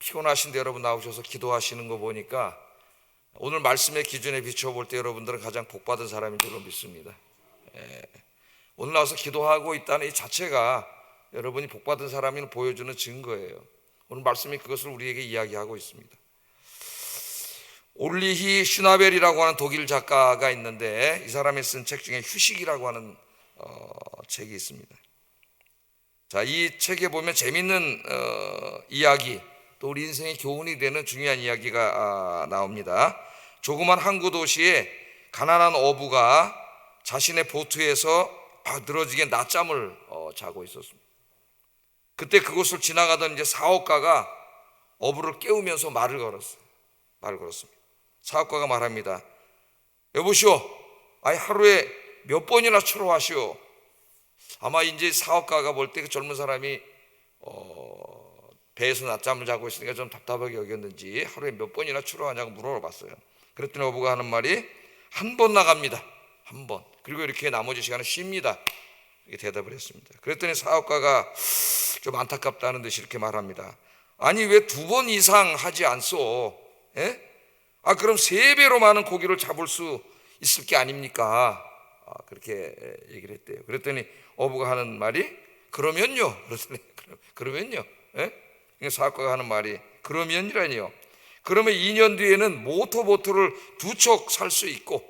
피곤하신데 여러분 나오셔서 기도하시는 거 보니까 오늘 말씀의 기준에 비춰볼 때 여러분들은 가장 복받은 사람인 줄로 믿습니다. 오늘 나와서 기도하고 있다는 이 자체가 여러분이 복받은 사람임을 보여주는 증거예요. 오늘 말씀이 그것을 우리에게 이야기하고 있습니다. 올리히 슈나벨이라고 하는 독일 작가가 있는데 이 사람이 쓴 책 중에 휴식이라고 하는 책이 있습니다. 자, 이 책에 보면 재밌는 이야기, 또 우리 인생의 교훈이 되는 중요한 이야기가 나옵니다. 조그만 항구 도시에 가난한 어부가 자신의 보트에서 늘어지게 낮잠을 자고 있었습니다. 그때 그곳을 지나가던 이제 사업가가 어부를 깨우면서 말을 걸었습니다. 사업가가 말합니다. 여보시오, 하루에 몇 번이나 추로하시오. 아마 이제 사업가가 볼 때 그 젊은 사람이 배에서 낮잠을 자고 있으니까 좀 답답하게 여겼는지 하루에 몇 번이나 추로하냐고 물어봤어요. 그랬더니 어부가 하는 말이 한 번 나갑니다. 한 번. 그리고 이렇게 나머지 시간은 쉽니다. 이렇게 대답을 했습니다. 그랬더니 사업가가 좀 안타깝다는 듯이 이렇게 말합니다. 아니 왜 2번 이상 하지 않소? 그럼 3배로 많은 고기를 잡을 수 있을 게 아닙니까? 그렇게 얘기를 했대요. 그랬더니 어부가 하는 말이 그러면요. 그러면요. 사업가가 하는 말이 그러면이라니요. 그러면 2년 뒤에는 모터보트를 2척 살 수 있고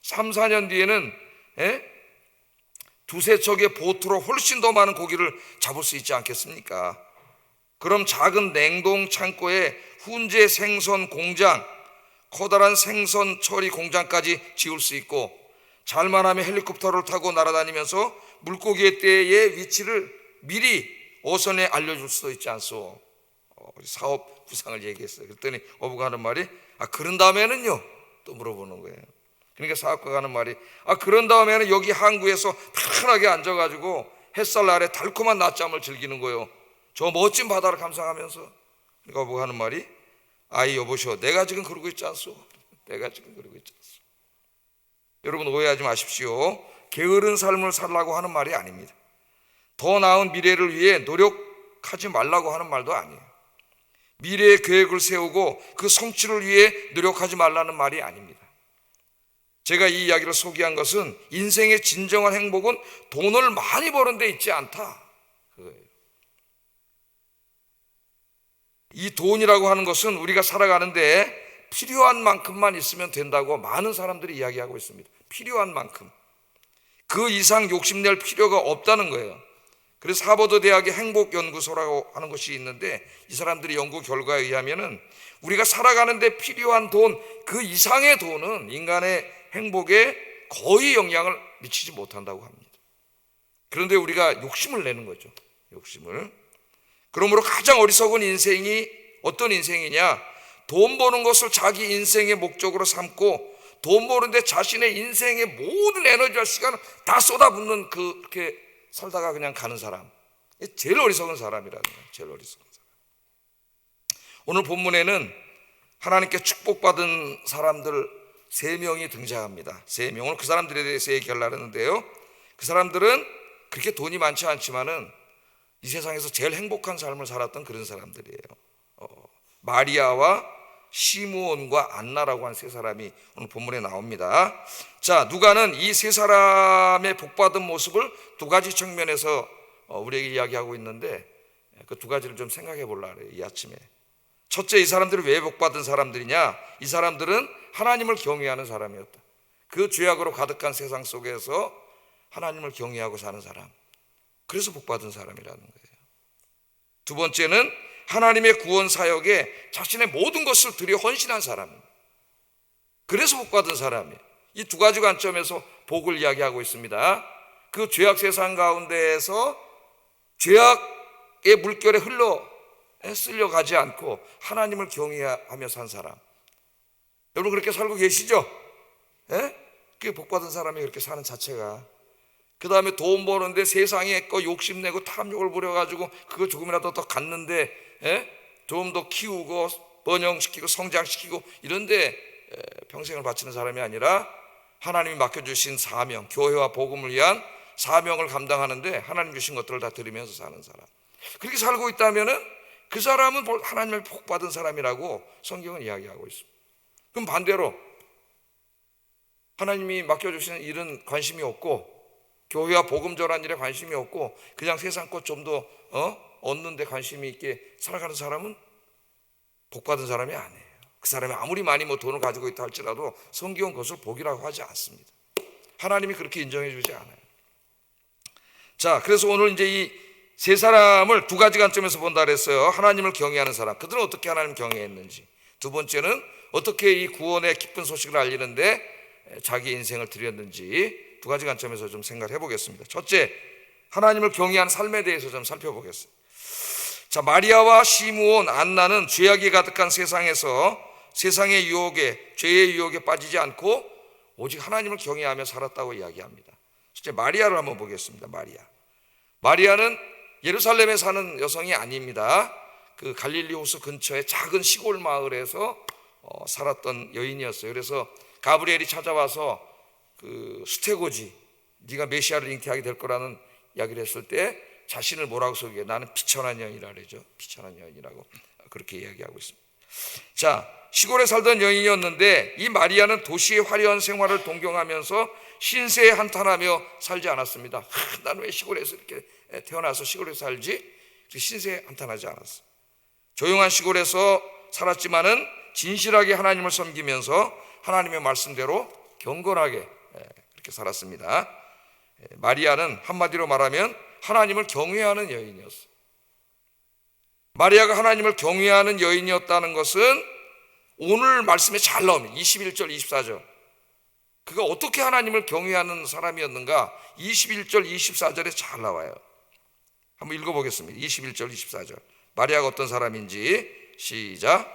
3, 4년 뒤에는 2, 3척의 보트로 훨씬 더 많은 고기를 잡을 수 있지 않겠습니까? 그럼 작은 냉동 창고에 훈제 생선 공장, 커다란 생선 처리 공장까지 지을 수 있고 잘만 하면 헬리콥터를 타고 날아다니면서 물고기의 떼의 위치를 미리 어선에 알려줄 수도 있지 않소. 사업 구상을 얘기했어요. 그랬더니 어부가 하는 말이 그런 다음에는요? 또 물어보는 거예요. 그러니까 사업가가 하는 말이 그런 다음에는 여기 항구에서 편하게 앉아가지고 햇살 아래 달콤한 낮잠을 즐기는 거예요. 저 멋진 바다를 감상하면서. 그러니까 어부가 하는 말이 여보시오, 내가 지금 그러고 있지 않소. 내가 지금 그러고 있지 않소. 여러분 오해하지 마십시오. 게으른 삶을 살라고 하는 말이 아닙니다. 더 나은 미래를 위해 노력하지 말라고 하는 말도 아니에요. 미래의 계획을 세우고 그 성취를 위해 노력하지 말라는 말이 아닙니다. 제가 이 이야기를 소개한 것은 인생의 진정한 행복은 돈을 많이 버는 데 있지 않다, 그거예요. 이 돈이라고 하는 것은 우리가 살아가는데 필요한 만큼만 있으면 된다고 많은 사람들이 이야기하고 있습니다. 필요한 만큼. 그 이상 욕심낼 필요가 없다는 거예요. 그래서 하버드 대학의 행복연구소라고 하는 것이 있는데 이 사람들이 연구 결과에 의하면은 우리가 살아가는데 필요한 돈, 그 이상의 돈은 인간의 행복에 거의 영향을 미치지 못한다고 합니다. 그런데 우리가 욕심을 내는 거죠. 욕심을. 그러므로 가장 어리석은 인생이 어떤 인생이냐? 돈 버는 것을 자기 인생의 목적으로 삼고 돈 버는데 자신의 인생의 모든 에너지와 시간을 다 쏟아붓는 그렇게 살다가 그냥 가는 사람, 제일 어리석은 사람이라는 거예요. 제일 어리석은 사람. 오늘 본문에는 하나님께 축복받은 사람들 3명이 등장합니다. 3명. 오늘 그 사람들에 대해서 얘기하려고 하는데요, 그 사람들은 그렇게 돈이 많지 않지만은 이 세상에서 제일 행복한 삶을 살았던 그런 사람들이에요. 마리아와 시므온과 안나라고 하는 3사람이 오늘 본문에 나옵니다. 자, 누가는 이 3사람의 복받은 모습을 2가지 측면에서 우리에게 이야기하고 있는데 그 2가지를 좀 생각해 보려고 해요, 이 아침에. 첫째, 이 사람들이 왜 복받은 사람들이냐? 이 사람들은 하나님을 경외하는 사람이었다. 그 죄악으로 가득한 세상 속에서 하나님을 경외하고 사는 사람, 그래서 복받은 사람이라는 거예요. 두 번째는 하나님의 구원 사역에 자신의 모든 것을 들여 헌신한 사람입니다. 그래서 복받은 사람이에요. 이 2가지 관점에서 복을 이야기하고 있습니다. 그 죄악 세상 가운데에서 죄악의 물결에 쓸려가지 않고 하나님을 경외하며 산 사람. 여러분 그렇게 살고 계시죠? 그게 복받은 사람이 그렇게 사는 자체가. 그 다음에 돈 버는데 세상에 거 욕심내고 탐욕을 부려가지고 그거 조금이라도 더 갖는데 좀 더 키우고 번영시키고 성장시키고 이런데 평생을 바치는 사람이 아니라 하나님이 맡겨주신 사명, 교회와 복음을 위한 사명을 감당하는데 하나님 주신 것들을 다 드리면서 사는 사람. 그렇게 살고 있다면은 그 사람은 하나님을 복받은 사람이라고 성경은 이야기하고 있습니다. 그럼 반대로 하나님이 맡겨주시는 일은 관심이 없고 교회와 복음 전한 일에 관심이 없고 그냥 세상 것 좀 더 얻는 데 관심이 있게 살아가는 사람은 복받은 사람이 아니에요. 그 사람이 아무리 많이 돈을 가지고 있다 할지라도 성경은 그것을 복이라고 하지 않습니다. 하나님이 그렇게 인정해 주지 않아요. 자, 그래서 오늘 이제 이 세 사람을 두 가지 관점에서 본다 그랬어요. 하나님을 경외하는 사람, 그들은 어떻게 하나님을 경외했는지, 두 번째는 어떻게 이 구원의 기쁜 소식을 알리는데 자기 인생을 드렸는지, 두 가지 관점에서 좀 생각을 해보겠습니다. 첫째, 하나님을 경외하는 삶에 대해서 좀 살펴보겠습니다. 자, 마리아와 시므온, 안나는 죄악이 가득한 세상에서 세상의 유혹에, 죄의 유혹에 빠지지 않고 오직 하나님을 경외하며 살았다고 이야기합니다. 첫째, 마리아를 한번 보겠습니다. 마리아는 예루살렘에 사는 여성이 아닙니다. 그 갈릴리 호수 근처의 작은 시골 마을에서 살았던 여인이었어요. 그래서 가브리엘이 찾아와서 그 수태고지, 네가 메시아를 잉태하게 될 거라는 이야기를 했을 때 자신을 뭐라고 소개해? 나는 비천한 여인이라고 그러죠. 비천한 여인이라고 그렇게 이야기하고 있습니다. 자, 시골에 살던 여인이었는데 이 마리아는 도시의 화려한 생활을 동경하면서 신세에 한탄하며 살지 않았습니다. 나는 왜 시골에서 이렇게 태어나서 시골에서 살지? 신세에 한탄하지 않았어요. 조용한 시골에서 살았지만은 진실하게 하나님을 섬기면서 하나님의 말씀대로 경건하게 그렇게 살았습니다. 마리아는 한마디로 말하면 하나님을 경외하는 여인이었어요. 마리아가 하나님을 경외하는 여인이었다는 것은 오늘 말씀에 잘 나옵니다. 21절, 24절. 그가 어떻게 하나님을 경외하는 사람이었는가? 21절, 24절에 잘 나와요. 한번 읽어보겠습니다. 21절, 24절. 마리아가 어떤 사람인지 시작.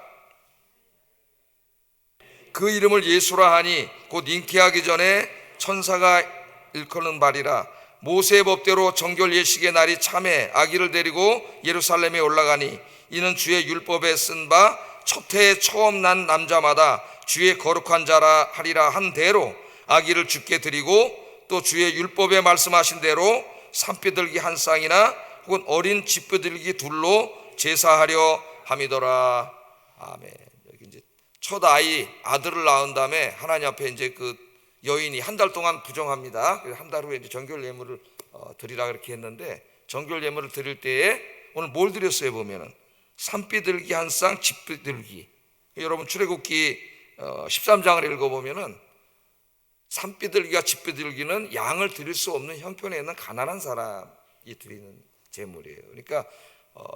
그 이름을 예수라 하니 곧 잉태하기 전에 천사가 일컫는 바리라. 모세의 법대로 정결 예식의 날이 참에 아기를 데리고 예루살렘에 올라가니 이는 주의 율법에 쓴 바 첫 해에 처음 난 남자마다 주의 거룩한 자라 하리라 한 대로 아기를 주께 드리고 또 주의 율법에 말씀하신 대로 산비둘기 한 쌍이나 혹은 어린 쥐비둘기 둘로 제사하려 함이더라. 아멘. 여기 이제 첫 아들을 낳은 다음에 하나님 앞에 이제 그 여인이 한 달 동안 부정합니다. 한 달 후에 이제 정결 예물을 드리라 그렇게 했는데 정결 예물을 드릴 때에 오늘 뭘 드렸어요? 보면은 산비둘기 한 쌍, 쥐비둘기. 여러분 출애굽기 13장을 읽어보면은 산비둘기와 쥐비둘기는 양을 드릴 수 없는 형편에 있는 가난한 사람이 드리는 제물이에요. 그러니까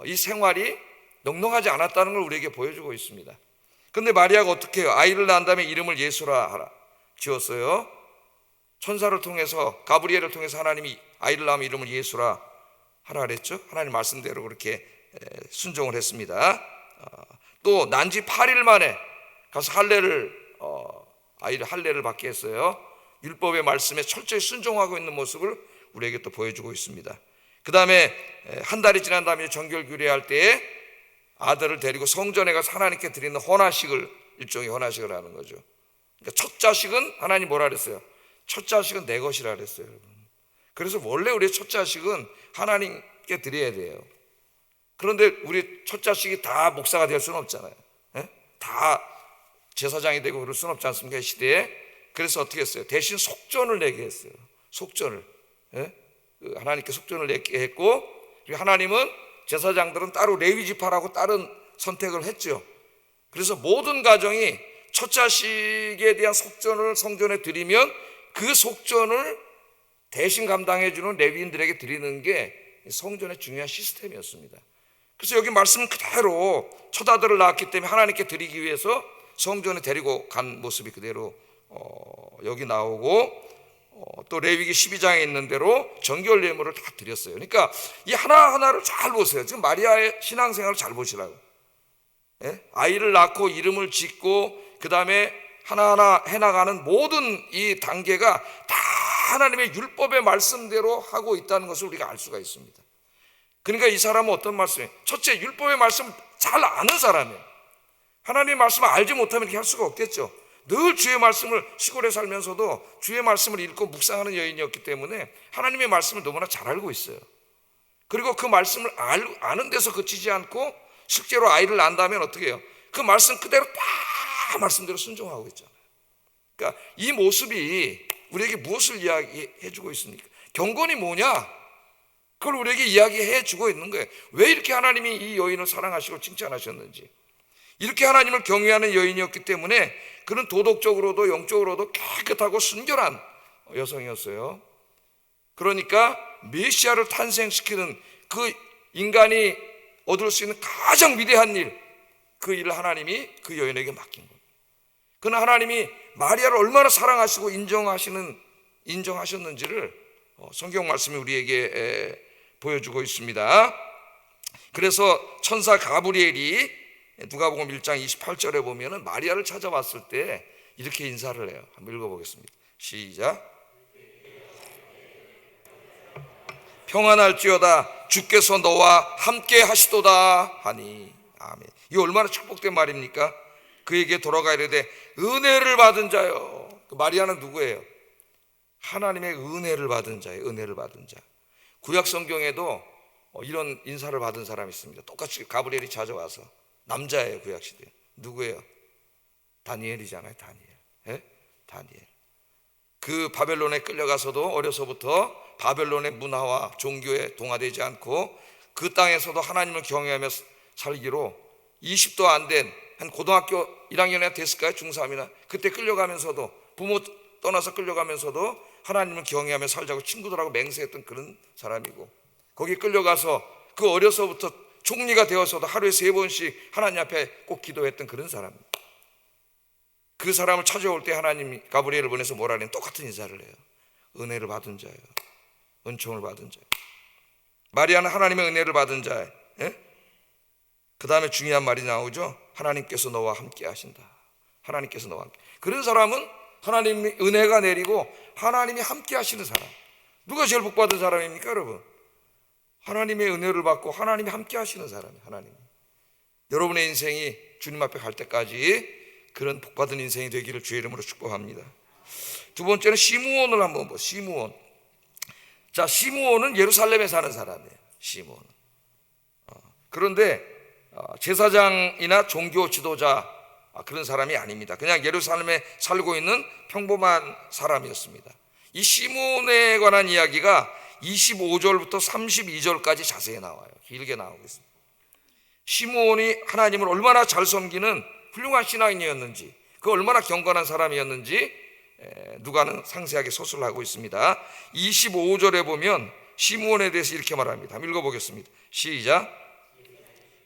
이 생활이 넉넉하지 않았다는 걸 우리에게 보여주고 있습니다. 그런데 마리아가 어떻게 해요? 아이를 낳은 다음에 이름을 예수라 하라 지었어요. 천사를 통해서, 가브리엘을 통해서 하나님이 아이를 낳으면 이름을 예수라 하라 그랬죠. 하나님 말씀대로 그렇게 순종을 했습니다. 또 난지 8일 만에 가서 아이를 할례를 받게 했어요. 율법의 말씀에 철저히 순종하고 있는 모습을 우리에게 또 보여주고 있습니다. 그 다음에 한 달이 지난 다음에 정결 규례할 때에 아들을 데리고 성전에 가서 하나님께 드리는 헌화식을, 일종의 헌화식을 하는 거죠. 그러니까 첫 자식은 하나님 뭐라 그랬어요? 첫 자식은 내 것이라 그랬어요, 여러분. 그래서 원래 우리 첫 자식은 하나님께 드려야 돼요. 그런데 우리 첫 자식이 다 목사가 될 수는 없잖아요. 다 제사장이 되고 그럴 수는 없지 않습니까? 이 시대에. 그래서 어떻게 했어요? 대신 속전을 내게 했어요. 속전을. 하나님께 속전을 내게 했고, 그리고 하나님은 제사장들은 따로 레위 지파라고 다른 선택을 했죠. 그래서 모든 가정이 첫 자식에 대한 속전을 성전에 드리면 그 속전을 대신 감당해주는 레위인들에게 드리는 게 성전의 중요한 시스템이었습니다. 그래서 여기 말씀 그대로 첫 아들을 낳았기 때문에 하나님께 드리기 위해서 성전에 데리고 간 모습이 그대로 여기 나오고, 또 레위기 12장에 있는 대로 정결 예물을 다 드렸어요. 그러니까 이 하나하나를 잘 보세요. 지금 마리아의 신앙생활을 잘 보시라고. 아이를 낳고 이름을 짓고 그 다음에 하나하나 해나가는 모든 이 단계가 다 하나님의 율법의 말씀대로 하고 있다는 것을 우리가 알 수가 있습니다. 그러니까 이 사람은 어떤 말씀이에요? 첫째, 율법의 말씀 잘 아는 사람이에요. 하나님의 말씀을 알지 못하면 이렇게 할 수가 없겠죠. 늘 주의 말씀을, 시골에 살면서도 주의 말씀을 읽고 묵상하는 여인이었기 때문에 하나님의 말씀을 너무나 잘 알고 있어요. 그리고 그 말씀을 아는 데서 그치지 않고 실제로 아이를 낳는다면 어떻게 해요? 그 말씀 그대로 딱 말씀대로 순종하고 있잖아요. 그러니까 이 모습이 우리에게 무엇을 이야기해 주고 있습니까? 경건이 뭐냐? 그걸 우리에게 이야기해 주고 있는 거예요. 왜 이렇게 하나님이 이 여인을 사랑하시고 칭찬하셨는지. 이렇게 하나님을 경외하는 여인이었기 때문에 그는 도덕적으로도 영적으로도 깨끗하고 순결한 여성이었어요. 그러니까 메시아를 탄생시키는 그 인간이 얻을 수 있는 가장 위대한 일, 그 일을 하나님이 그 여인에게 맡긴 거예요. 그는 하나님이 마리아를 얼마나 사랑하시고 인정하셨는지를 성경 말씀이 우리에게 보여주고 있습니다. 그래서 천사 가브리엘이 누가복음 1장 28절에 보면은 마리아를 찾아왔을 때 이렇게 인사를 해요. 한번 읽어보겠습니다. 시작. 평안할지어다 주께서 너와 함께 하시도다 하니. 아멘. 이 얼마나 축복된 말입니까? 그에게 돌아가 이르되 은혜를 받은 자요. 그 마리아는 누구예요? 하나님의 은혜를 받은 자예요. 은혜를 받은 자. 구약 성경에도 이런 인사를 받은 사람이 있습니다. 똑같이 가브리엘이 찾아와서. 남자예요. 구약 시대. 누구예요? 다니엘이잖아요. 다니엘. 예? 다니엘. 그 바벨론에 끌려가서도 어려서부터 바벨론의 문화와 종교에 동화되지 않고 그 땅에서도 하나님을 경외하며 살기로 20도 안 된 한 고등학교 1학년이나 됐을까요? 중3이나 그때 끌려가면서도 부모 떠나서 끌려가면서도 하나님을 경외하며 살자고 친구들하고 맹세했던 그런 사람이고, 거기 끌려가서 그 어려서부터 총리가 되어서도 하루에 3번씩 하나님 앞에 꼭 기도했던 그런 사람입니다. 그 사람을 찾아올 때 하나님이 가브리엘을 보내서 뭐라 하냐면 똑같은 인사를 해요. 은혜를 받은 자예요. 은총을 받은 자예요. 마리아는 하나님의 은혜를 받은 자예요. 예? 그 다음에 중요한 말이 나오죠. 하나님께서 너와 함께 하신다. 하나님께서 너와 함께. 그런 사람은 하나님의 은혜가 내리고 하나님이 함께 하시는 사람. 누가 제일 복받은 사람입니까, 여러분? 하나님의 은혜를 받고 하나님이 함께 하시는 사람이에요. 하나님. 여러분의 인생이 주님 앞에 갈 때까지 그런 복받은 인생이 되기를 주의 이름으로 축복합니다. 두 번째는 시므온을 한번 보세요. 시므온. 자, 시므온은 예루살렘에 사는 사람이에요. 시므온. 그런데 제사장이나 종교 지도자 그런 사람이 아닙니다. 그냥 예루살렘에 살고 있는 평범한 사람이었습니다. 이 시므온에 관한 이야기가 25절부터 32절까지 자세히 나와요. 길게 나오고 있습니다. 시므온이 하나님을 얼마나 잘 섬기는 훌륭한 신앙인이었는지, 그 얼마나 경건한 사람이었는지 누가는 상세하게 서술을 하고 있습니다. 25절에 보면 시므온에 대해서 이렇게 말합니다. 한번 읽어보겠습니다. 시작.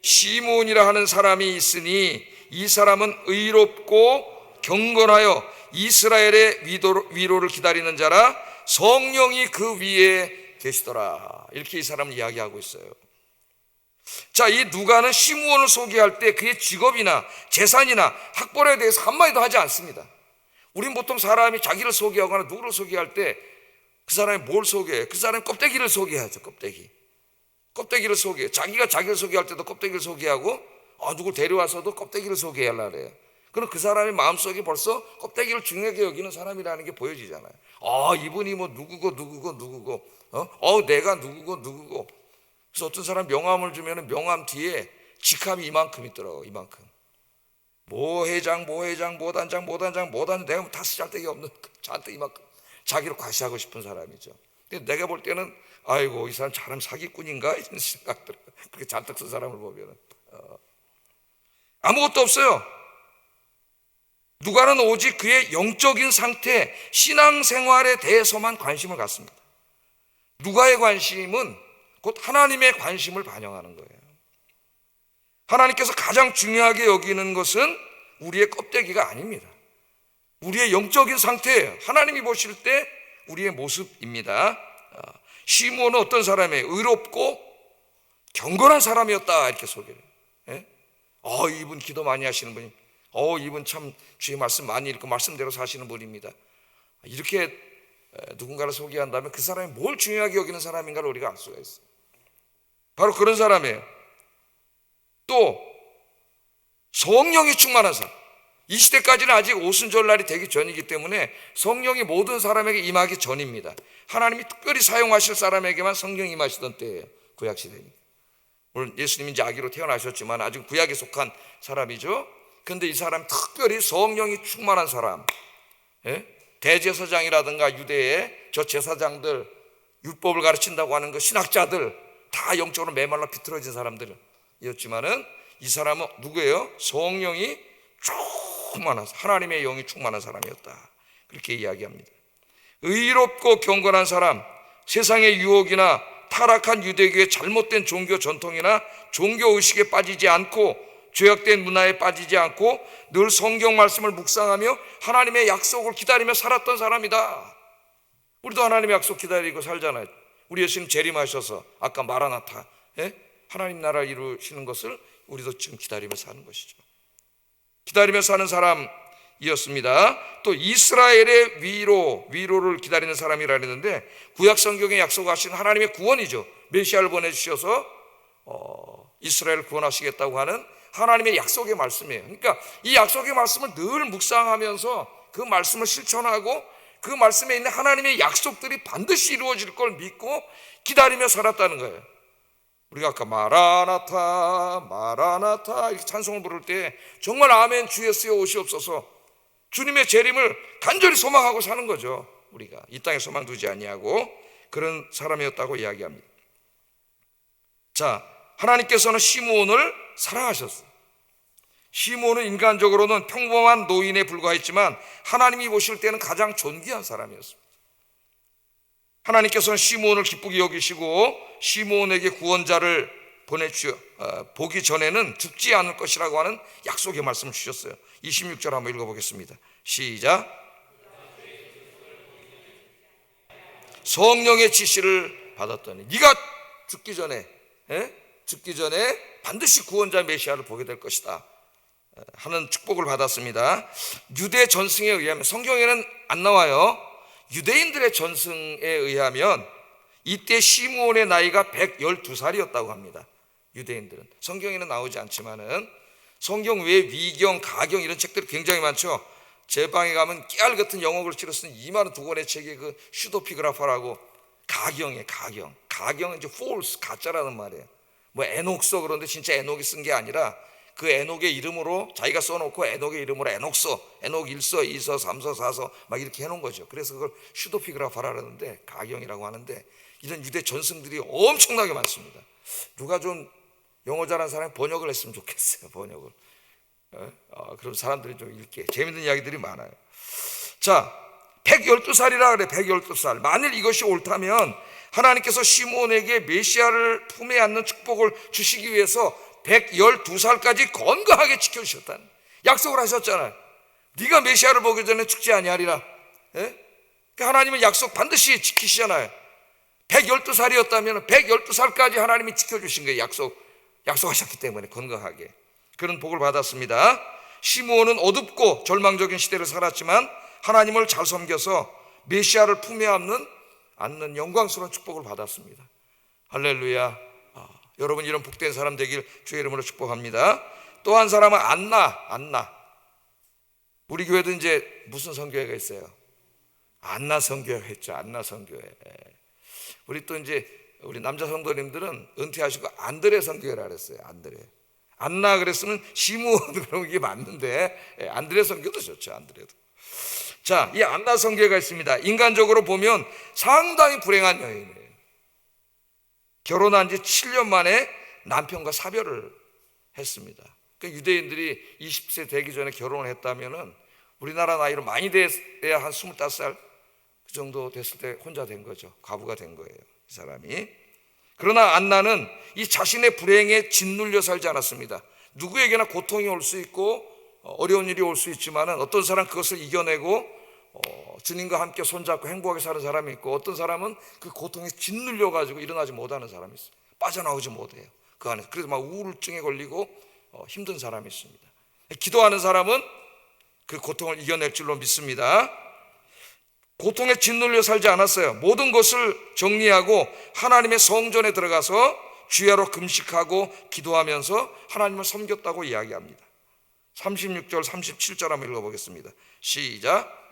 시므온이라 하는 사람이 있으니 이 사람은 의롭고 경건하여 이스라엘의 위로를 기다리는 자라, 성령이 그 위에 계시더라. 이렇게 이 사람을 이야기하고 있어요. 자, 이 누가는 시므온을 소개할 때 그의 직업이나 재산이나 학벌에 대해서 한마디도 하지 않습니다. 우린 보통 사람이 자기를 소개하거나 누구를 소개할 때 그 사람이 뭘 소개해요? 그 사람의 껍데기를 소개하죠. 껍데기를 소개해요. 자기가 자기를 소개할 때도 껍데기를 소개하고, 누굴 데려와서도 껍데기를 소개하려고 그래요. 그럼 그 사람의 마음속에 벌써 껍데기를 중요하게 여기는 사람이라는 게 보여지잖아요. 이분이 뭐 누구고 내가 누구고. 그래서 어떤 사람 명함을 주면 명함 뒤에 직함이 이만큼 있더라고. 이만큼. 모 회장, 모 단장, 내가 다 쓸데기 없는 잔뜩 이만큼 자기를 과시하고 싶은 사람이죠. 근데 내가 볼 때는 이 사람 잘하면 사기꾼인가 이런 생각 들어요. 그렇게 잔뜩 쓴 사람을 보면은 아무것도 없어요. 누가는 오직 그의 영적인 상태, 신앙생활에 대해서만 관심을 갖습니다. 누가의 관심은 곧 하나님의 관심을 반영하는 거예요. 하나님께서 가장 중요하게 여기는 것은 우리의 껍데기가 아닙니다. 우리의 영적인 상태예요. 하나님이 보실 때 우리의 모습입니다. 시므온은 어떤 사람이에요? 의롭고 경건한 사람이었다, 이렇게 소개를 해요. 이분 기도 많이 하시는 분이, 이분 참 주의 말씀 많이 읽고 말씀대로 사시는 분입니다. 이렇게 누군가를 소개한다면 그 사람이 뭘 중요하게 여기는 사람인가를 우리가 알 수가 있어요. 바로 그런 사람이에요. 또 성령이 충만한 사람. 이 시대까지는 아직 오순절날이 되기 전이기 때문에 성령이 모든 사람에게 임하기 전입니다. 하나님이 특별히 사용하실 사람에게만 성령이 임하시던 때예요. 구약시대니까. 물론 예수님이 이제 아기로 태어나셨지만 아직 구약에 속한 사람이죠. 그런데 이 사람 특별히 성령이 충만한 사람, 대제사장이라든가 유대의 저 제사장들, 율법을 가르친다고 하는 그 신학자들 다 영적으로 메말라 비틀어진 사람들이었지만은 이 사람은 누구예요? 성령이 충만한, 하나님의 영이 충만한 사람이었다, 그렇게 이야기합니다. 의롭고 경건한 사람, 세상의 유혹이나 타락한 유대교의 잘못된 종교 전통이나 종교 의식에 빠지지 않고 죄악된 문화에 빠지지 않고 늘 성경 말씀을 묵상하며 하나님의 약속을 기다리며 살았던 사람이다. 우리도 하나님의 약속 기다리고 살잖아요. 우리 예수님 재림하셔서 아까 마라나타, 하나님 나라 이루시는 것을 우리도 지금 기다리며 사는 것이죠. 기다리며 사는 사람이었습니다. 또 이스라엘의 위로를 기다리는 사람이라 했는데, 구약 성경에 약속하신 하나님의 구원이죠. 메시아를 보내주셔서 이스라엘을 구원하시겠다고 하는 하나님의 약속의 말씀이에요. 그러니까 이 약속의 말씀을 늘 묵상하면서 그 말씀을 실천하고 그 말씀에 있는 하나님의 약속들이 반드시 이루어질 걸 믿고 기다리며 살았다는 거예요. 우리가 아까 마라나타 마라나타 이렇게 찬송을 부를 때 정말 아멘 주 예수여 오시옵소서, 주님의 재림을 간절히 소망하고 사는 거죠. 우리가 이 땅에 소망 두지 아니하고 그런 사람이었다고 이야기합니다. 자, 하나님께서는 시므온을 사랑하셨어요. 시므온은 인간적으로는 평범한 노인에 불과했지만 하나님이 보실 때는 가장 존귀한 사람이었습니다. 하나님께서는 시므온을 기쁘게 여기시고 시므온에게 구원자를 보기 전에는 죽지 않을 것이라고 하는 약속의 말씀을 주셨어요. 26절 한번 읽어보겠습니다. 시작. 성령의 지시를 받았더니 네가 죽기 전에 반드시 구원자 메시아를 보게 될 것이다 하는 축복을 받았습니다. 유대 전승에 의하면, 성경에는 안 나와요. 유대인들의 전승에 의하면 이때 시므온의 나이가 112살이었다고 합니다. 유대인들은, 성경에는 나오지 않지만은 성경 외에 위경, 가경 이런 책들이 굉장히 많죠. 제 방에 가면 깨알 같은 영어글 치러 쓴 2만2권의 책이 그 슈도피그라파라고, 가경은 이제 false, 가짜라는 말이에요. 뭐 에녹서, 그런데 진짜 에녹이 쓴 게 아니라 그 에녹의 이름으로 자기가 써놓고 에녹의 이름으로 에녹서, 에녹 1서, 2서, 3서, 4서 막 이렇게 해놓은 거죠. 그래서 그걸 슈도피그라파라는데 가경이라고 하는데, 이런 유대 전승들이 엄청나게 많습니다. 누가 좀 영어 잘하는 사람이 번역을 했으면 좋겠어요. 번역을. 그럼 사람들이 좀 읽게 재밌는 이야기들이 많아요. 자, 112살이라 그래. 112살. 만일 이것이 옳다면 하나님께서 시므온에게 메시아를 품에 안는 축복을 주시기 위해서 112살까지 건강하게 지켜주셨다는 약속을 하셨잖아요. 네가 메시아를 보기 전에 죽지 아니하리라. 그러니까 하나님은 약속 반드시 지키시잖아요. 112살이었다면 112살까지 하나님이 지켜주신 거예요. 약속하셨기 때문에 건강하게 그런 복을 받았습니다. 시므온은 어둡고 절망적인 시대를 살았지만 하나님을 잘 섬겨서 메시아를 품에 안는 영광스러운 축복을 받았습니다. 할렐루야. 여러분 이런 복된 사람 되길 주의 이름으로 축복합니다. 또 한 사람은 안나. 우리 교회도 이제 무슨 선교회가 있어요? 안나 선교회 했죠. 안나 선교회. 우리 또 이제 우리 남자 성도님들은 은퇴하시고 안드레 선교회라 그랬어요. 안드레. 안나 그랬으면 시므온 그런 게 맞는데 안드레 선교도 좋죠. 안드레도. 자, 이 안나 선교회가 있습니다. 인간적으로 보면 상당히 불행한 여인이에요. 결혼한 지 7년 만에 남편과 사별을 했습니다. 그러니까 유대인들이 20세 되기 전에 결혼을 했다면은 우리나라 나이로 많이 돼야 한 25살 그 정도 됐을 때 혼자 된 거죠. 과부가 된 거예요, 이 사람이. 그러나 안나는 이 자신의 불행에 짓눌려 살지 않았습니다. 누구에게나 고통이 올 수 있고 어려운 일이 올 수 있지만은 어떤 사람 그것을 이겨내고 주님과 함께 손잡고 행복하게 사는 사람이 있고, 어떤 사람은 그 고통에 짓눌려 가지고 일어나지 못하는 사람이 있어요. 빠져나오지 못해요, 그 안에서. 그래서 막 우울증에 걸리고 힘든 사람이 있습니다. 기도하는 사람은 그 고통을 이겨낼 줄로 믿습니다. 고통에 짓눌려 살지 않았어요. 모든 것을 정리하고 하나님의 성전에 들어가서 주야로 금식하고 기도하면서 하나님을 섬겼다고 이야기합니다. 36절 37절 한번 읽어보겠습니다. 시작.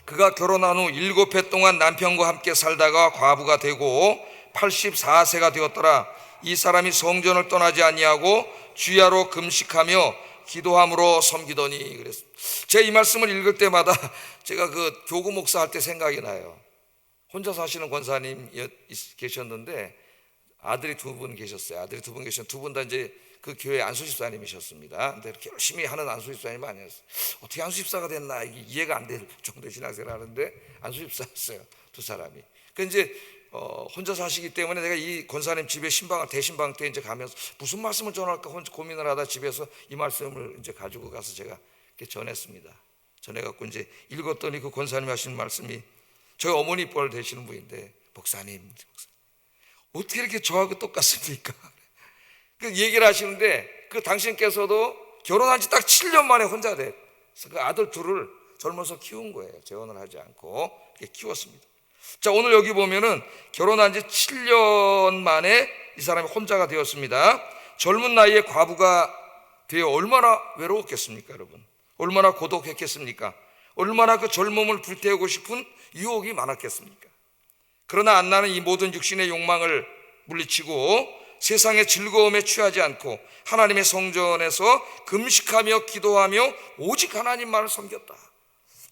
그가 결혼한 후 7해 동안 남편과 함께 살다가 과부가 되고 84세가 되었더라. 이 사람이 성전을 떠나지 아니하고 주야로 금식하며 기도함으로 섬기더니 그랬습니다. 제가 이 말씀을 읽을 때마다 제가 그 교구 목사 할 때 생각이 나요. 혼자 사시는 권사님 계셨는데 아들이 2분 계셨어요. 아들이 2분 계셨는데 2분 다 이제 그 교회 안수집사님이셨습니다. 근데 이렇게 열심히 하는 안수집사님이 아니었어요. 어떻게 안수집사가 됐나 이게 이해가 안 될 정도의 신앙생활을 하는데 안수집사였어요. 2사람이. 그 이제 혼자 사시기 때문에 내가 이 권사님 집에 대신방 때 이제 가면서 무슨 말씀을 전할까 혼자 고민을 하다 집에서 이 말씀을 이제 가지고 가서 제가 이렇게 전했습니다. 전해갖고 이제 읽었더니 그 권사님 하시는 말씀이 저희 어머니 뻘 되시는 분인데 목사님 어떻게 이렇게 저하고 똑같습니까? 그 얘기를 하시는데 그 당신께서도 결혼한 지 딱 7년 만에 혼자 돼서 그 아들 둘을 젊어서 키운 거예요. 재혼을 하지 않고 이렇게 키웠습니다. 자, 오늘 여기 보면은 결혼한 지 7년 만에 이 사람이 혼자가 되었습니다. 젊은 나이에 과부가 되어 얼마나 외로웠겠습니까, 여러분? 얼마나 고독했겠습니까? 얼마나 그 젊음을 불태우고 싶은 유혹이 많았겠습니까? 그러나 안나는 이 모든 육신의 욕망을 물리치고 세상의 즐거움에 취하지 않고 하나님의 성전에서 금식하며 기도하며 오직 하나님만을 섬겼다.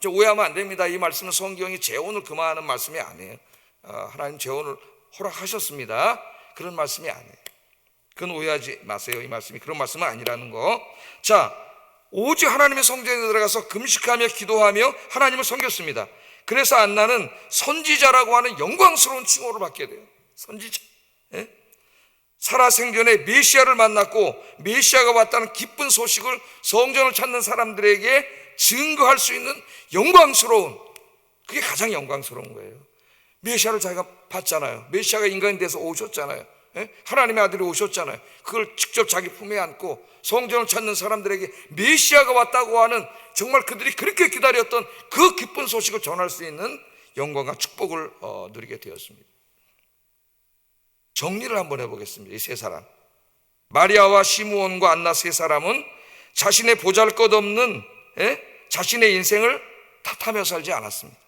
오해하면 안 됩니다. 이 말씀은 성경이 재혼을 금하는 말씀이 아니에요. 하나님 재혼을 허락하셨습니다. 그런 말씀이 아니에요. 그건 오해하지 마세요. 이 말씀이 그런 말씀은 아니라는 거. 자, 오직 하나님의 성전에 들어가서 금식하며 기도하며 하나님을 섬겼습니다. 그래서 안나는 선지자라고 하는 영광스러운 칭호를 받게 돼요. 선지자. 예? 살아생전에 메시아를 만났고 메시아가 왔다는 기쁜 소식을 성전을 찾는 사람들에게 증거할 수 있는 영광스러운, 그게 가장 영광스러운 거예요. 메시아를 자기가 봤잖아요. 메시아가 인간이 돼서 오셨잖아요. 예? 하나님의 아들이 오셨잖아요. 그걸 직접 자기 품에 안고 성전을 찾는 사람들에게 메시아가 왔다고 하는, 정말 그들이 그렇게 기다렸던 그 기쁜 소식을 전할 수 있는 영광과 축복을 누리게 되었습니다. 정리를 한번 해보겠습니다. 이 세 사람, 마리아와 시므온과 안나 세 사람은 자신의 보잘것없는 자신의 인생을 탓하며 살지 않았습니다.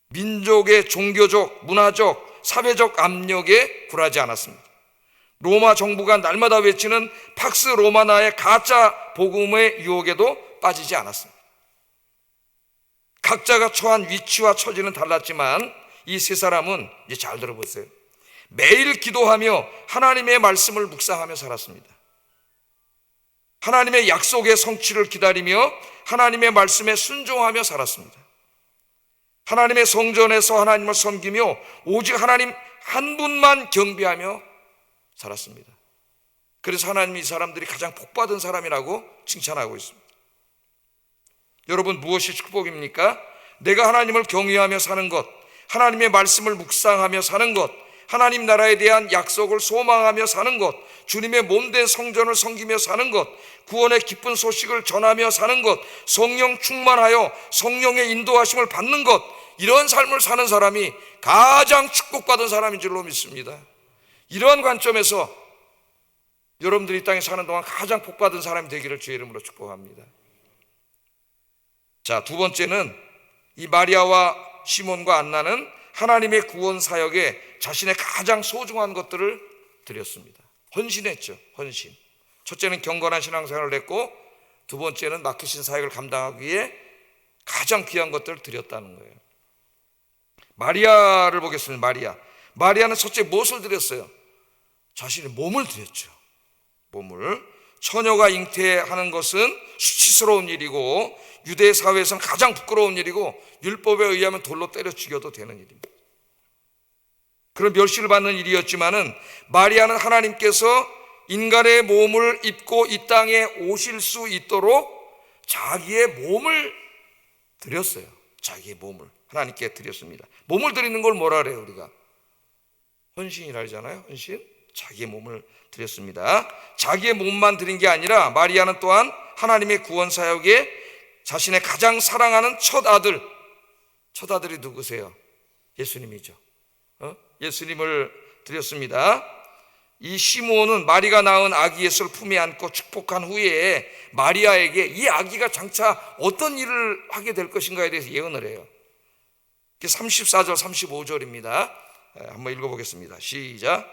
민족의 종교적, 문화적, 사회적 압력에 굴하지 않았습니다. 로마 정부가 날마다 외치는 팍스 로마나의 가짜 복음의 유혹에도 빠지지 않았습니다. 각자가 처한 위치와 처지는 달랐지만 이 세 사람은, 이제 잘 들어보세요, 매일 기도하며 하나님의 말씀을 묵상하며 살았습니다. 하나님의 약속의 성취를 기다리며 하나님의 말씀에 순종하며 살았습니다. 하나님의 성전에서 하나님을 섬기며 오직 하나님 한 분만 경배하며 살았습니다. 그래서 하나님이 이 사람들이 가장 복받은 사람이라고 칭찬하고 있습니다. 여러분, 무엇이 축복입니까? 내가 하나님을 경외하며 사는 것, 하나님의 말씀을 묵상하며 사는 것, 하나님 나라에 대한 약속을 소망하며 사는 것, 주님의 몸된 성전을 섬기며 사는 것, 구원의 기쁜 소식을 전하며 사는 것, 성령 충만하여 성령의 인도하심을 받는 것, 이런 삶을 사는 사람이 가장 축복받은 사람인 줄로 믿습니다. 이러한 관점에서 여러분들이 이 땅에 사는 동안 가장 복받은 사람이 되기를 주의 이름으로 축복합니다. 자, 두 번째는 이 마리아와 시몬과 안나는 하나님의 구원 사역에 자신의 가장 소중한 것들을 드렸습니다. 헌신했죠. 헌신. 첫째는 경건한 신앙생활을 했고, 두 번째는 맡기신 사역을 감당하기 위해 가장 귀한 것들을 드렸다는 거예요. 마리아를 보겠습니다. 마리아는 첫째 무엇을 드렸어요? 자신의 몸을 드렸죠. 몸을. 처녀가 잉태하는 것은 수치스러운 일이고 유대 사회에서는 가장 부끄러운 일이고 율법에 의하면 돌로 때려 죽여도 되는 일입니다. 그런 멸시를 받는 일이었지만은 마리아는 하나님께서 인간의 몸을 입고 이 땅에 오실 수 있도록 자기의 몸을 드렸어요. 자기의 몸을 하나님께 드렸습니다. 몸을 드리는 걸 뭐라 그래요? 우리가 헌신이라 하잖아요. 헌신. 자기의 몸을 드렸습니다. 자기의 몸만 드린 게 아니라 마리아는 또한 하나님의 구원 사역에 자신의 가장 사랑하는 첫 아들이 누구세요? 예수님이죠. 예수님을 드렸습니다. 이 시므온은 마리가 낳은 아기 예수를 품에 안고 축복한 후에 마리아에게 이 아기가 장차 어떤 일을 하게 될 것인가에 대해서 예언을 해요. 이게 34절 35절입니다 한번 읽어보겠습니다. 시작.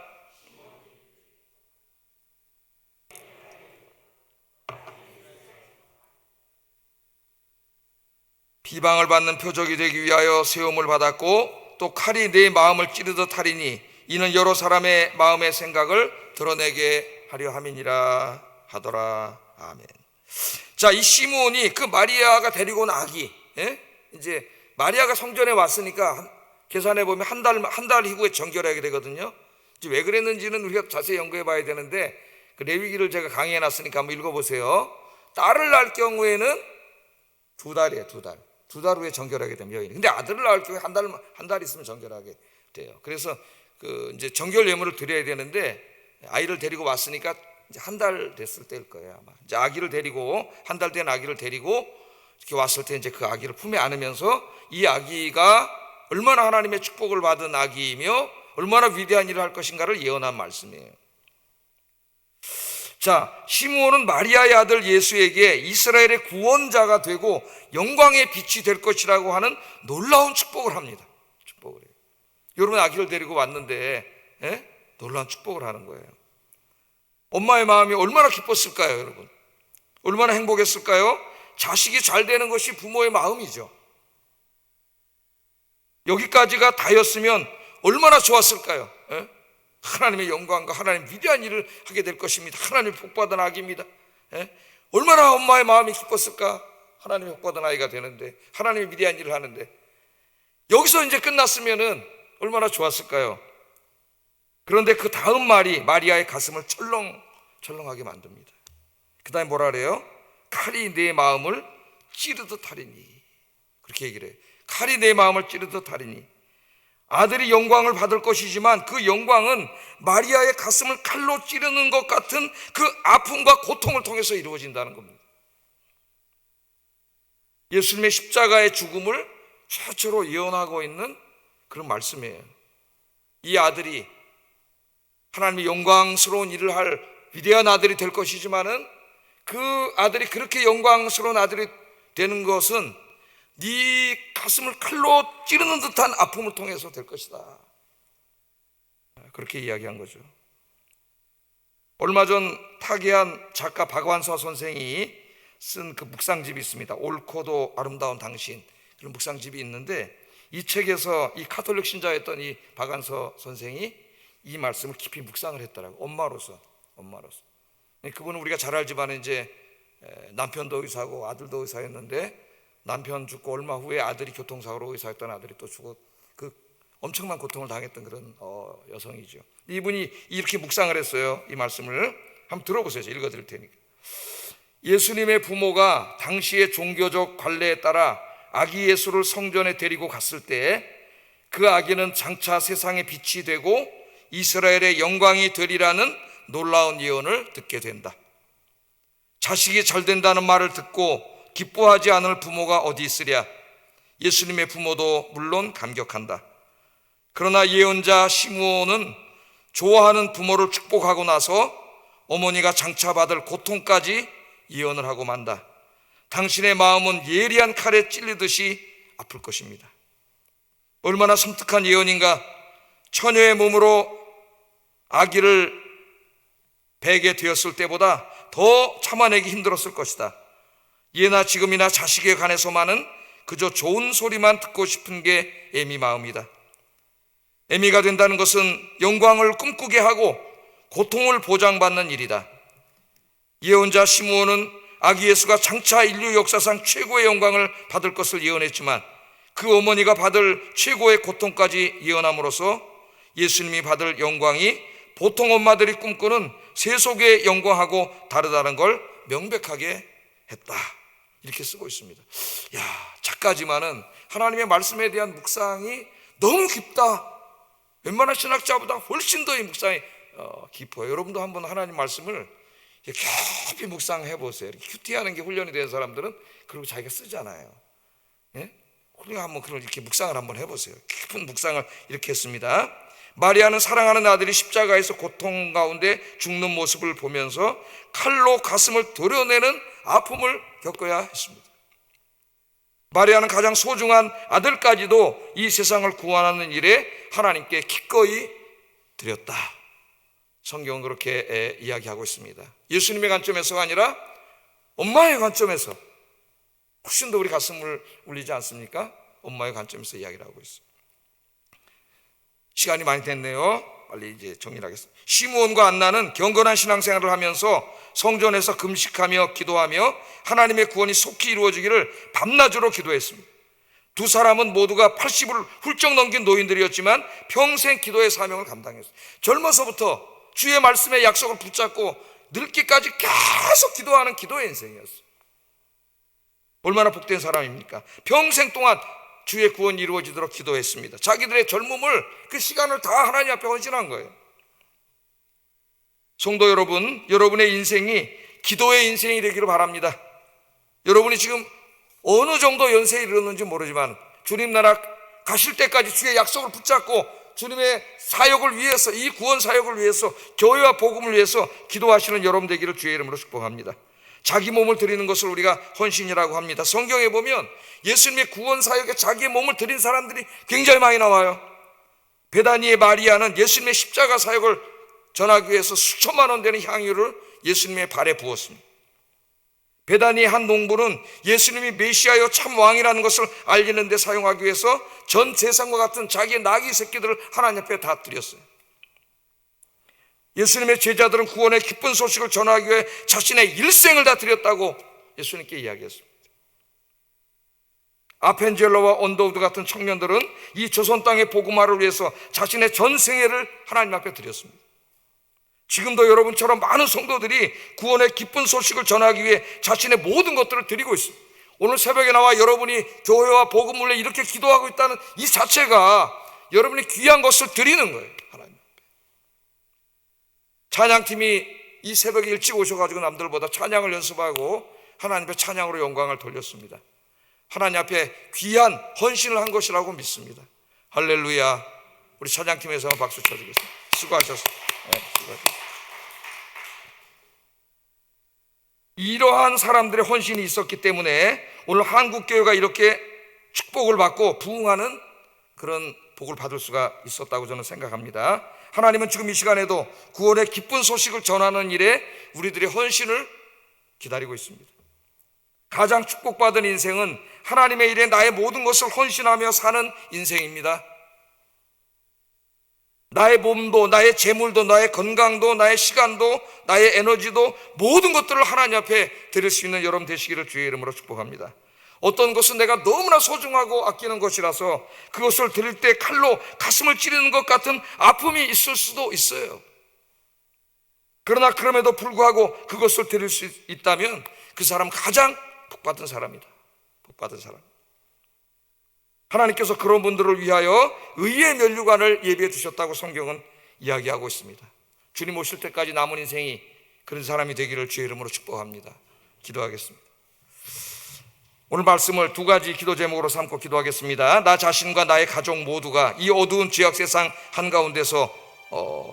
비방을 받는 표적이 되기 위하여 세움을 받았고 또 칼이 내 마음을 찌르듯 하리니 이는 여러 사람의 마음의 생각을 드러내게 하려 함이니라 하더라. 아멘. 자, 이 시므온이 그 마리아가 데리고 온 아기, 이제 마리아가 성전에 왔으니까 계산해 보면 한 달 이후에 정결하게 되거든요. 이제 왜 그랬는지는 우리가 자세히 연구해 봐야 되는데 그 레위기를 제가 강의해 놨으니까 한번 읽어보세요. 딸을 낳을 경우에는 2달이에요. 2달. 2달 후에 정결하게 되면 여인이. 근데 아들을 낳을 경우에 한 달 있으면 정결하게 돼요. 그래서 그 이제 정결 예물을 드려야 되는데 아이를 데리고 왔으니까 이제 한 달 됐을 때일 거예요 아마. 이제 아기를 데리고 한 달 된 아기를 데리고 이렇게 왔을 때 이제 그 아기를 품에 안으면서 이 아기가 얼마나 하나님의 축복을 받은 아기이며 얼마나 위대한 일을 할 것인가를 예언한 말씀이에요. 자, 시므온은 마리아의 아들 예수에게 이스라엘의 구원자가 되고 영광의 빛이 될 것이라고 하는 놀라운 축복을 합니다. 축복을 해요. 여러분 아기를 데리고 왔는데 놀라운 축복을 하는 거예요. 엄마의 마음이 얼마나 기뻤을까요, 여러분? 얼마나 행복했을까요? 자식이 잘 되는 것이 부모의 마음이죠. 여기까지가 다였으면 얼마나 좋았을까요? 하나님의 영광과 하나님의 위대한 일을 하게 될 것입니다. 하나님의 복받은 아기입니다. 얼마나 엄마의 마음이 기뻤을까? 하나님의 복받은 아이가 되는데, 하나님의 위대한 일을 하는데, 여기서 이제 끝났으면은 얼마나 좋았을까요? 그런데 그 다음 말이 마리아의 가슴을 철렁하게 만듭니다. 그 다음에 뭐라 그래요? 칼이 내 마음을 찌르듯 하리니. 그렇게 얘기를 해요. 칼이 내 마음을 찌르듯 하리니. 아들이 영광을 받을 것이지만 그 영광은 마리아의 가슴을 칼로 찌르는 것 같은 그 아픔과 고통을 통해서 이루어진다는 겁니다. 예수님의 십자가의 죽음을 최초로 예언하고 있는 그런 말씀이에요. 이 아들이 하나님의 영광스러운 일을 할 위대한 아들이 될 것이지만은 그 아들이 그렇게 영광스러운 아들이 되는 것은 네 가슴을 칼로 찌르는 듯한 아픔을 통해서 될 것이다. 그렇게 이야기한 거죠. 얼마 전 타계한 작가 박완서 선생이 쓴 그 묵상집이 있습니다. 옳고도 아름다운 당신, 그런 묵상집이 있는데 이 책에서 이 가톨릭 신자였던 이 박완서 선생이 이 말씀을 깊이 묵상을 했더라고요. 엄마로서. 그분은 우리가 잘 알지만 이제 남편도 의사고 아들도 의사였는데 남편 죽고 얼마 후에 아들이 교통사고로 의사였던 아들이 또 죽어 그 엄청난 고통을 당했던 그런 여성이죠. 이분이 이렇게 묵상을 했어요. 이 말씀을 한번 들어보세요. 제가 읽어드릴 테니까. 예수님의 부모가 당시의 종교적 관례에 따라 아기 예수를 성전에 데리고 갔을 때 그 아기는 장차 세상의 빛이 되고 이스라엘의 영광이 되리라는 놀라운 예언을 듣게 된다. 자식이 잘 된다는 말을 듣고 기뻐하지 않을 부모가 어디 있으랴. 예수님의 부모도 물론 감격한다. 그러나 예언자 시므온은 좋아하는 부모를 축복하고 나서 어머니가 장차 받을 고통까지 예언을 하고 만다. 당신의 마음은 예리한 칼에 찔리듯이 아플 것입니다. 얼마나 섬뜩한 예언인가. 처녀의 몸으로 아기를 베게 되었을 때보다 더 참아내기 힘들었을 것이다. 예나 지금이나 자식에 관해서만은 그저 좋은 소리만 듣고 싶은 게 애미 마음이다. 애미가 된다는 것은 영광을 꿈꾸게 하고 고통을 보장받는 일이다. 예언자 시므온은 아기 예수가 장차 인류 역사상 최고의 영광을 받을 것을 예언했지만 그 어머니가 받을 최고의 고통까지 예언함으로써 예수님이 받을 영광이 보통 엄마들이 꿈꾸는 세속의 영광하고 다르다는 걸 명백하게 했다. 이렇게 쓰고 있습니다. 야, 작가지만은 하나님의 말씀에 대한 묵상이 너무 깊다. 웬만한 신학자보다 훨씬 더 이 묵상이 깊어요. 여러분도 한번 하나님 말씀을 깊이 묵상해 보세요. 큐티하는 게 훈련이 된 사람들은 그리고 자기가 쓰잖아요. 예? 우리가 한번 그걸 이렇게 묵상을 한번 해보세요. 깊은 묵상을 이렇게 했습니다. 마리아는 사랑하는 아들이 십자가에서 고통 가운데 죽는 모습을 보면서 칼로 가슴을 도려내는 아픔을 겪어야 했습니다. 마리아는 가장 소중한 아들까지도 이 세상을 구원하는 일에 하나님께 기꺼이 드렸다. 성경은 그렇게 이야기하고 있습니다. 예수님의 관점에서가 아니라 엄마의 관점에서 훨씬 더 우리 가슴을 울리지 않습니까? 엄마의 관점에서 이야기를 하고 있어요. 시간이 많이 됐네요. 빨리 이제 정리를 하겠습니다. 시므온과 안나는 경건한 신앙생활을 하면서 성전에서 금식하며 기도하며 하나님의 구원이 속히 이루어지기를 밤낮으로 기도했습니다. 두 사람은 모두가 80을 훌쩍 넘긴 노인들이었지만 평생 기도의 사명을 감당했어요. 젊어서부터 주의 말씀의 약속을 붙잡고 늙기까지 계속 기도하는 기도의 인생이었어요. 얼마나 복된 사람입니까? 평생 동안 주의 구원이 이루어지도록 기도했습니다. 자기들의 젊음을, 그 시간을 다 하나님 앞에 헌신한 거예요. 성도 여러분, 여러분의 인생이 기도의 인생이 되기를 바랍니다. 여러분이 지금 어느 정도 연세에 이르렀는지 모르지만 주님 나라 가실 때까지 주의 약속을 붙잡고 주님의 사역을 위해서, 이 구원 사역을 위해서, 교회와 복음을 위해서 기도하시는 여러분 되기를 주의 이름으로 축복합니다. 자기 몸을 드리는 것을 우리가 헌신이라고 합니다. 성경에 보면 예수님의 구원 사역에 자기의 몸을 드린 사람들이 굉장히 많이 나와요. 베다니의 마리아는 예수님의 십자가 사역을 전하기 위해서 수천만 원 되는 향유를 예수님의 발에 부었습니다. 베다니의 한 농부는 예수님이 메시아여 참 왕이라는 것을 알리는 데 사용하기 위해서 전 재산과 같은 자기의 나귀 새끼들을 하나님 앞에 다 드렸어요. 예수님의 제자들은 구원의 기쁜 소식을 전하기 위해 자신의 일생을 다 드렸다고 예수님께 이야기했습니다. 아펜젤러와 언더우드 같은 청년들은 이 조선 땅의 복음화를 위해서 자신의 전 생애를 하나님 앞에 드렸습니다. 지금도 여러분처럼 많은 성도들이 구원의 기쁜 소식을 전하기 위해 자신의 모든 것들을 드리고 있습니다. 오늘 새벽에 나와 여러분이 교회와 복음을 위해 이렇게 기도하고 있다는 이 자체가 여러분이 귀한 것을 드리는 거예요. 하나님 앞에. 찬양팀이 이 새벽에 일찍 오셔가지고 남들보다 찬양을 연습하고 하나님 앞에 찬양으로 영광을 돌렸습니다. 하나님 앞에 귀한 헌신을 한 것이라고 믿습니다. 할렐루야. 우리 찬양팀에서 박수 쳐주겠습니다. 수고하셨습니다. 수고하셨습니다. 이러한 사람들의 헌신이 있었기 때문에 오늘 한국교회가 이렇게 축복을 받고 부흥하는 그런 복을 받을 수가 있었다고 저는 생각합니다. 하나님은 지금 이 시간에도 구원의 기쁜 소식을 전하는 일에 우리들의 헌신을 기다리고 있습니다. 가장 축복받은 인생은 하나님의 일에 나의 모든 것을 헌신하며 사는 인생입니다. 나의 몸도, 나의 재물도, 나의 건강도, 나의 시간도, 나의 에너지도 모든 것들을 하나님 앞에 드릴 수 있는 여러분 되시기를 주의 이름으로 축복합니다. 어떤 것은 내가 너무나 소중하고 아끼는 것이라서 그것을 드릴 때 칼로 가슴을 찌르는 것 같은 아픔이 있을 수도 있어요. 그러나 그럼에도 불구하고 그것을 드릴 수 있다면 그 사람 가장 복받은 사람이다. 복받은 사람. 하나님께서 그런 분들을 위하여 의의 면류관을 예비해 두셨다고 성경은 이야기하고 있습니다. 주님 오실 때까지 남은 인생이 그런 사람이 되기를 주의 이름으로 축복합니다. 기도하겠습니다. 오늘 말씀을 두 가지 기도 제목으로 삼고 기도하겠습니다. 나 자신과 나의 가족 모두가 이 어두운 죄악 세상 한가운데서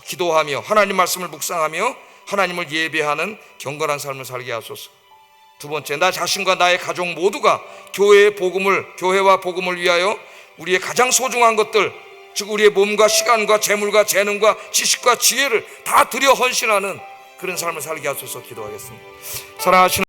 기도하며 하나님 말씀을 묵상하며 하나님을 예배하는 경건한 삶을 살게 하소서. 두 번째, 나 자신과 나의 가족 모두가 교회와 복음을 위하여 우리의 가장 소중한 것들, 즉 우리의 몸과 시간과 재물과 재능과 지식과 지혜를 다 들여 헌신하는 그런 삶을 살게 하소서. 기도하겠습니다. 사랑하시는